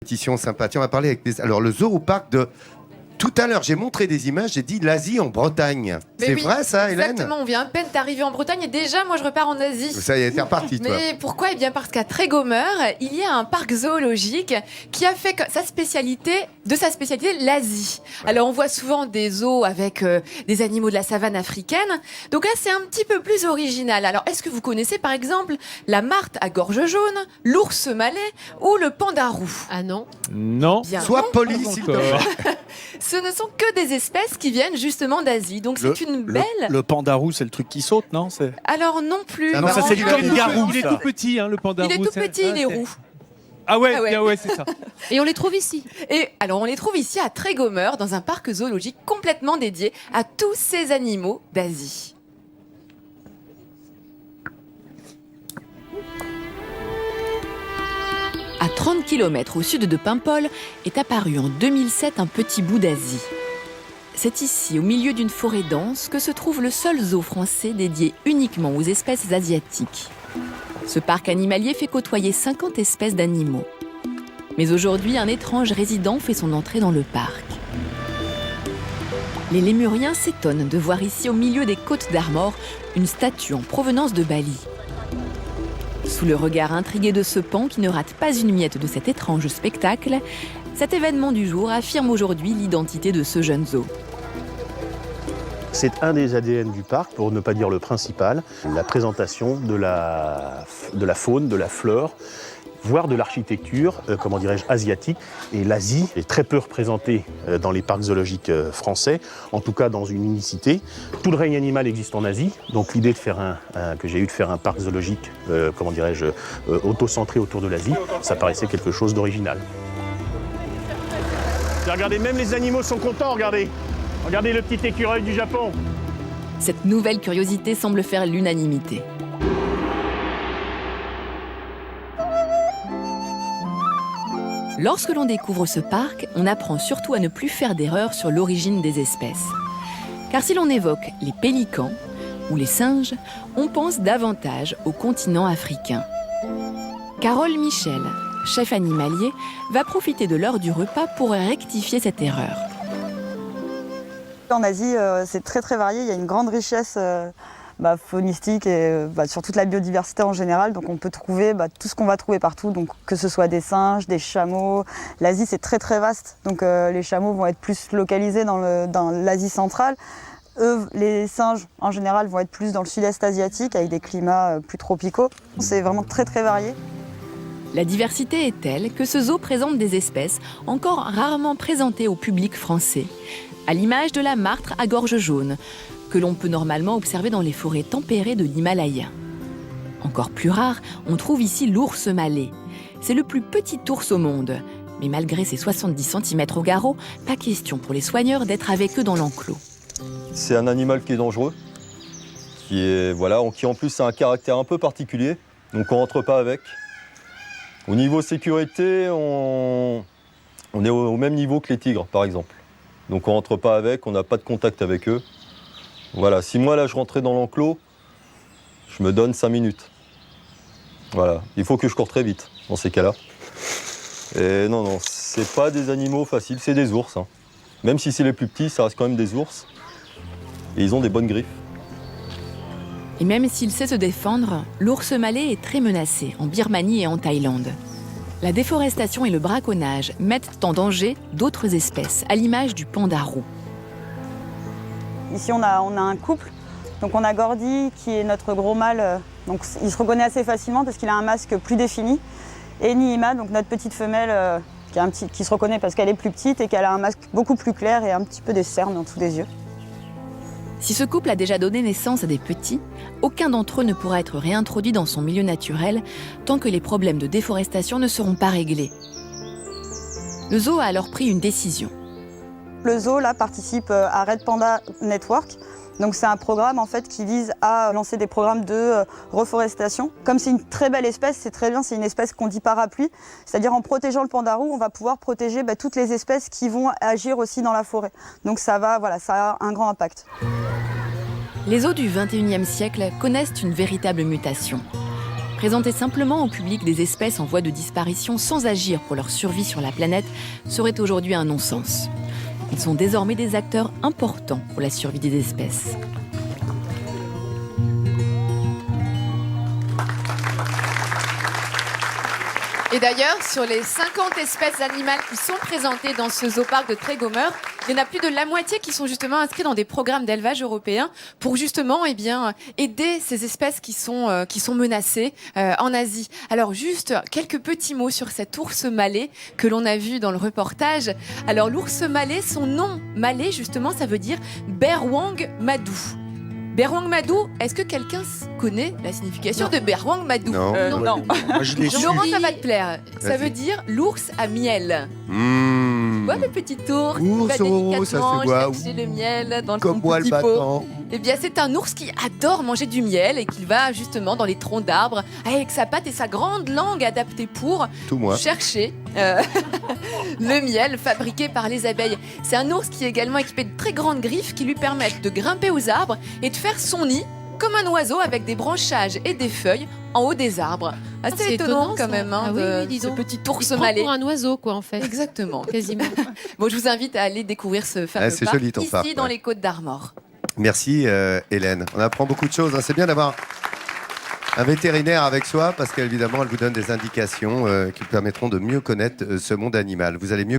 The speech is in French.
Compétition sympathie. On va parler avec alors le zoo au parc de. Tout à l'heure, j'ai montré des images, j'ai dit l'Asie en Bretagne. C'est oui, vrai ça, Hélène? Exactement, on vient à peine d'arriver en Bretagne et déjà, moi, je repars en Asie. Ça y est, t'es reparti, toi. Mais pourquoi? Eh bien, parce qu'à Trégomer, il y a un parc zoologique qui a fait sa spécialité l'Asie. Ouais. Alors, on voit souvent des zoos avec des animaux de la savane africaine. Donc là, c'est un petit peu plus original. Alors, est-ce que vous connaissez, par exemple, la martre à gorge jaune, l'ours malais ou le panda roux? Ah non. Non. Bien Sois non. poli, s'il te plaît. Ce ne sont que des espèces qui viennent justement d'Asie. Donc c'est une belle... Le panda roux, c'est le truc qui saute, non? Alors non plus. Non, ça, c'est le loup-garou. Il est tout petit, hein, le panda roux. Il est tout petit, il est roux. Ah ouais, Ah ouais. ah ouais, c'est ça. Et on les trouve ici. Et alors on les trouve ici à Trégomer, dans un parc zoologique complètement dédié à tous ces animaux d'Asie. À 30 km au sud de Paimpol est apparu en 2007 un petit bout d'Asie. C'est ici, au milieu d'une forêt dense, que se trouve le seul zoo français dédié uniquement aux espèces asiatiques. Ce parc animalier fait côtoyer 50 espèces d'animaux. Mais aujourd'hui, un étrange résident fait son entrée dans le parc. Les lémuriens s'étonnent de voir ici, au milieu des côtes d'Armor, une statue en provenance de Bali. Sous le regard intrigué de ce pan qui ne rate pas une miette de cet étrange spectacle, cet événement du jour affirme aujourd'hui l'identité de ce jeune zoo. C'est un des ADN du parc, pour ne pas dire le principal, la présentation de la faune, de la flore, voire de l'architecture, asiatique. Et l'Asie est très peu représentée dans les parcs zoologiques français, en tout cas dans une unicité. Tout le règne animal existe en Asie, donc l'idée de faire que j'ai eu de faire un parc zoologique, auto-centré autour de l'Asie, ça paraissait quelque chose d'original. Regardez, même les animaux sont contents, regardez. Regardez le petit écureuil du Japon. Cette nouvelle curiosité semble faire l'unanimité. Lorsque l'on découvre ce parc, on apprend surtout à ne plus faire d'erreurs sur l'origine des espèces. Car si l'on évoque les pélicans ou les singes, on pense davantage au continent africain. Carole Michel, chef animalier, va profiter de l'heure du repas pour rectifier cette erreur. En Asie, c'est très très varié, il y a une grande richesse faunistique et sur toute la biodiversité en général. Donc on peut trouver tout ce qu'on va trouver partout, donc que ce soit des singes, des chameaux. L'Asie c'est très très vaste, donc les chameaux vont être plus localisés dans l'Asie centrale. Eux, les singes en général vont être plus dans le sud-est asiatique avec des climats plus tropicaux. C'est vraiment très très varié. La diversité est telle que ce zoo présente des espèces encore rarement présentées au public français, à l'image de la martre à gorge jaune, que l'on peut normalement observer dans les forêts tempérées de l'Himalaya. Encore plus rare, on trouve ici l'ours malais. C'est le plus petit ours au monde. Mais malgré ses 70 cm au garrot, pas question pour les soigneurs d'être avec eux dans l'enclos. C'est un animal qui est dangereux, qui en plus a un caractère un peu particulier, donc on ne rentre pas avec. Au niveau sécurité, on est au même niveau que les tigres, par exemple. Donc on ne rentre pas avec, on n'a pas de contact avec eux. Voilà, si moi là je rentrais dans l'enclos, je me donne 5 minutes. Voilà, il faut que je cours très vite dans ces cas-là. Et non, c'est pas des animaux faciles, c'est des ours. Hein. Même si c'est les plus petits, ça reste quand même des ours. Et ils ont des bonnes griffes. Et même s'il sait se défendre, l'ours malais est très menacé en Birmanie et en Thaïlande. La déforestation et le braconnage mettent en danger d'autres espèces, à l'image du panda roux. Ici, on a un couple. Donc on a Gordy, qui est notre gros mâle. Donc il se reconnaît assez facilement parce qu'il a un masque plus défini. Et Nihima, donc notre petite femelle, qui se reconnaît parce qu'elle est plus petite et qu'elle a un masque beaucoup plus clair et un petit peu des cernes en dessous des yeux. Si ce couple a déjà donné naissance à des petits, aucun d'entre eux ne pourra être réintroduit dans son milieu naturel tant que les problèmes de déforestation ne seront pas réglés. Le zoo a alors pris une décision. Le zoo là, participe à Red Panda Network. Donc c'est un programme en fait, qui vise à lancer des programmes de reforestation. Comme c'est une très belle espèce, c'est très bien, c'est une espèce qu'on dit parapluie. C'est-à-dire en protégeant le panda roux, on va pouvoir protéger toutes les espèces qui vont agir aussi dans la forêt. Donc ça a un grand impact. Les zoos du XXIe siècle connaissent une véritable mutation. Présenter simplement au public des espèces en voie de disparition sans agir pour leur survie sur la planète serait aujourd'hui un non-sens. Ils sont désormais des acteurs importants pour la survie des espèces. Et d'ailleurs, sur les 50 espèces animales qui sont présentées dans ce zooparc de Trégomer, il y en a plus de la moitié qui sont justement inscrits dans des programmes d'élevage européens pour justement aider ces espèces qui sont menacées en Asie. Alors juste quelques petits mots sur cet ours malais que l'on a vu dans le reportage. Alors l'ours malais, son nom malais justement, ça veut dire Berwang Madou. Berwang Madou, est-ce que quelqu'un connaît la signification de Berwang Madou? Non. Non. Moi, je l'ai su. Laurent, ça va te plaire. Ça Vas-y. veut dire l'ours à miel. Mmh. Ouais, le petit ours qui Ours, va ça délicatement se voit. chercher le miel dans Comme son moi le petit pot. battant. Eh bien, c'est un ours qui adore manger du miel et qui va justement dans les troncs d'arbres avec sa patte et sa grande langue adaptée pour Tout moi. chercher le miel fabriqué par les abeilles. C'est un ours qui est également équipé de très grandes griffes qui lui permettent de grimper aux arbres et de faire son nid comme un oiseau avec des branchages et des feuilles en haut des arbres. Assez c'est étonnant étonnant, quand ça. même Ah oui, oui, dis ce donc. petit Il ours prend malais. pour un oiseau, quoi, en fait. Exactement. Quasiment. Bon, je vous invite à aller découvrir ce fameux Ah, c'est parc joli, ton ici parc, dans ouais. les Côtes d'Armor. Merci Hélène. On apprend beaucoup de choses, hein. C'est bien d'avoir un vétérinaire avec soi parce qu'évidemment, elle vous donne des indications qui vous permettront de mieux connaître ce monde animal. Vous allez mieux